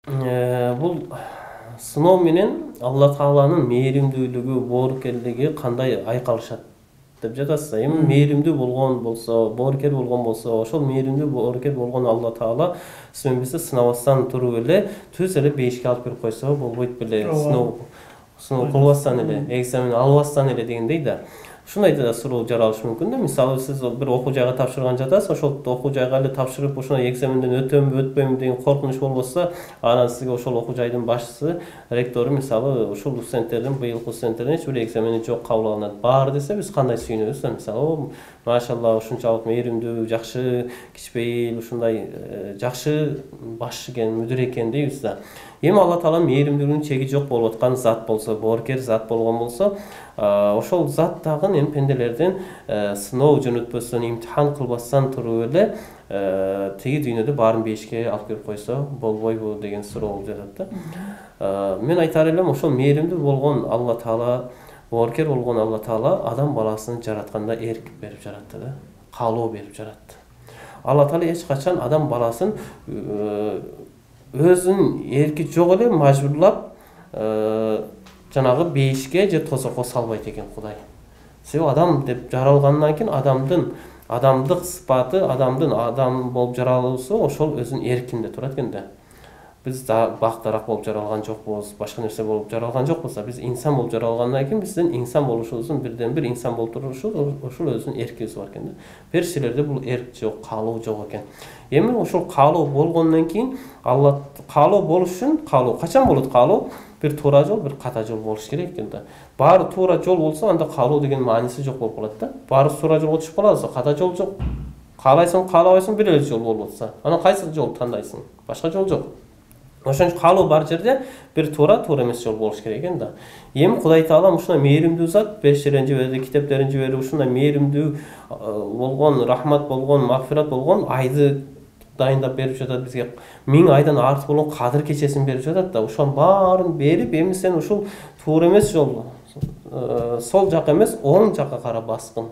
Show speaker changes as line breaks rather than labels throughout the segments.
Бул сыноо менен Алла Тааланын мээримдүүлүгү, боорукерлиги кандай айкалышат деп жатасыз. Эми мээримдүү болгон болсо, боорукер болгон болсо, ошол мээримдүү боорукер болгон Алла Таала сиз бизди сынабастан туруп эле түз эле бейишке алып кирип койсо болбойт беле. Сыноо кылбастан эле, экзамен албастан эле дегендей да. Ушундай да суроо жаралышы мүмкүн да. Мисалы сиз бир окуу жайга тапшырган жатасыз, ошол окуу жайга эле тапшырып, ошондой экзаменден өтөмбү, өтпөймүн деген коркунуч болбосо, анан сизге ошол окуу жайдын башчысы, ректору мисалы ушул студенттердин, быйылкы студенттердин эч бир экзамени жок кабыл алынат. Баары десе биз кандай сүйүнөбүз да, мисалы, машалла ушунчалык мээримдүү, жакшы, кичпейил, ушундай жакшы башчы экен, мүдүр экен дейбиз да. Эми Алла Таала мээримдүүлүгүнүн чеги жок болуп аткан зат болсо, боорукер зат болгон болсо, ошол зат дагы эми пенделерден сыноо жөнөтпөстөн, имтихан кылбастан туруп эле тиги дүйнөдө баарын бейишке алып кирип койсо болбойбу деген суроо болуп жатат да. Мен айтар элем, ошол мээримдүү болгон Алла Таала, боорукер болгон Алла Таала адам баласын жаратканда эрк берип жаратты да, каалоо берип жаратты. Алла Таала эч качан адам баласын өзүнүн эрки жок эле мажбурлап жанагы бейишке же тозокко салбайт экен Кудай. Себеби адам деп жаралгандан кийин адамдык сыпаты, адамдын адам болуп жаралуусу ошол өзүнүн эркинде турат экен да. Биз да бактарак болуп жаралган жокпуз, башка нерсе болуп жаралган жокпуз. Биз инсан болуп жаралгандан кийин биздин инсан болушубуздун бирден бир инсан болуп турушубуз ошол өзүнүн эркибиз бар экен да. Периштелерде бул эрк жок, каалоо жок экен. Эми ошол каалоо болгондон кийин Алла каалоо болуш үчүн, каалоо качан болот каалоо? Бир туура жол, бир ката жол болуш керек экен да. Баары туура жол болсо, анда каалоо деген мааниси жок болуп калат да. Баары туура жолго түшүп каласыз, ката жол жок. Каалайсың, каалабайсың, бир эле жол болуп атса, анан кайсы жолду тандайсың? Башка жол жок. Ошон үчүн каалоо бар жерде бир туура эмес жол болуш керек экен да. Эми Кудай Таалам ушундай мээримдүү зат, периштерин жиберди, китептерин жиберди, ушундай мээримдүү болгон, рахмат болгон, магфират болгон айды дайындап берип жатат бизге. 1000 айдан артык болгон кадыр кечесин берип жатат да. Ошонун баарын берип, эми сен ушул туура эмес жол, сол жак эмес, оң жакка карап баскын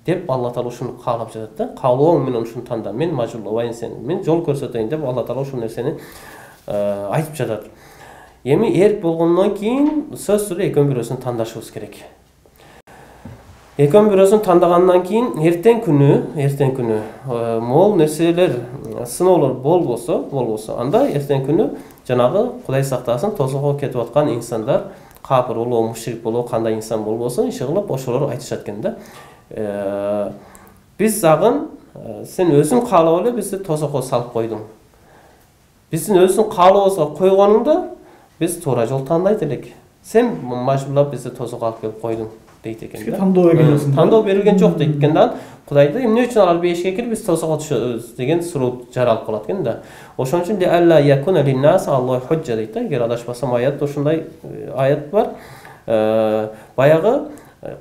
деп Алла Таала ушуну каалап жатат да. Каалооң менен ушуну танда, мен мажбурлабайын сени, мен жол көрсөтөйүн деп Алла Таала ушул нерсени айтып жатат. Эми эрк болгондон кийин сөзсүз экөөнүн бирөөсүн тандашыбыз керек. Экөөнүн бирөөсүн тандагандан кийин эртең күнү могул нерселер, сыноолор болбосо, анда эртең күнү жанагы Кудай сактасын тозокко кетип аткан инсандар, капыр болобу, мушрик болобу, кандай инсан болбосун, иши ошолор айтышат экен да. Биз загын сен өзүң каалап эле бизди тозокко салып койдуң. Биздин өзүң каалообузга койгонуңда биз туура жол тандайт элек. Сен мажбурлап бизди тозокко алып келип койдуң дейт экен да. Тандоо берилген жок дейт экен да. Кудайды эмне үчүн алар бейишке кирип биз тозокко түшөбүз деген суроо жаралып калат экен да. Ошон үчүн алла якуна линнас аллаху худжа дейт да. Эгер адашпасам аятта ушундай аят бар. Баягы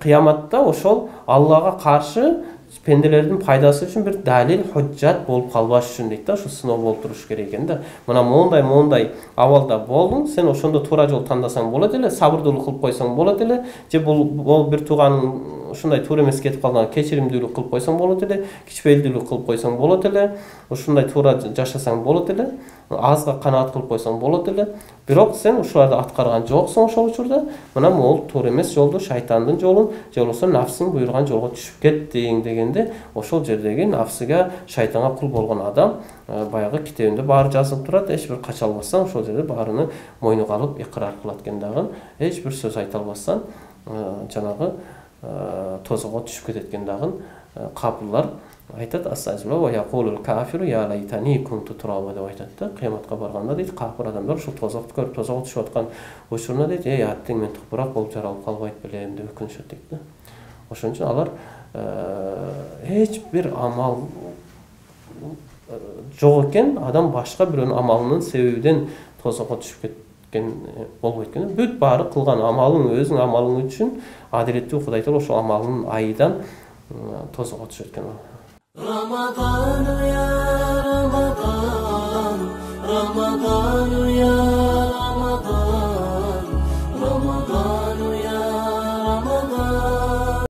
кыяматта ошол Аллага каршы пенделердин пайдасы үчүн бир далил, худжат болуп калбаш үчүн дейт да, ушу сыноо болуп туруш керек экен да. Мына моундай абалда болдуң, сен ошондо туура жол тандасаң болот эле, сабырдуулук кылып койсоң болот эле, же бул бир тууганың ушундай туура эмес кетип калган кечиримдүүлүк кылып койсоң болот эле, кичпейилдүүлүк кылып койсоң болот эле, ушундай туура жашасаң болот эле, азга канаат кылып койсоң болот эле. Бирок сен ушуларды аткарган жоксуң ошол учурда, мына могул туура эмес жолду, шайтандын жолун, же болбосо нафсың буйруган жолго түшүп кеттиң дегенде, ошол жердеги нафсыга, шайтанга кул болгон адам баягы китебинде баары жазылып турат, эч бир кача албастан ошол жерде баарыны мойнуга алып икрар кылат экен дагы, эч бир сөз айта албастан жанагы тозокко түшүп кетет экен дагы. Капырлар айтат, астагфирулла ва якулул кафиру я лайтани кунту тураба деп айтат да. Кыяматка барганда дейт, капыр адамдар ушул тозокто көрүп тозокко түшүп аткан учурунда дейт, аттең мен тупурак болуп жаралып калбайт белем деп өкүнүшөт дейт да. Ошон үчүн алар эч бир амал жок экен, адам башка бирөөнүн амалынын себебинен тозокко түшүп кеткен болбойт экен. Бүт баары кылган амалың, өзүң амалың үчүн адилеттүү Кудай Таала ошол амалынын айынан тозокко түшөт экен. Рамадан я Рамадан, Рамадан я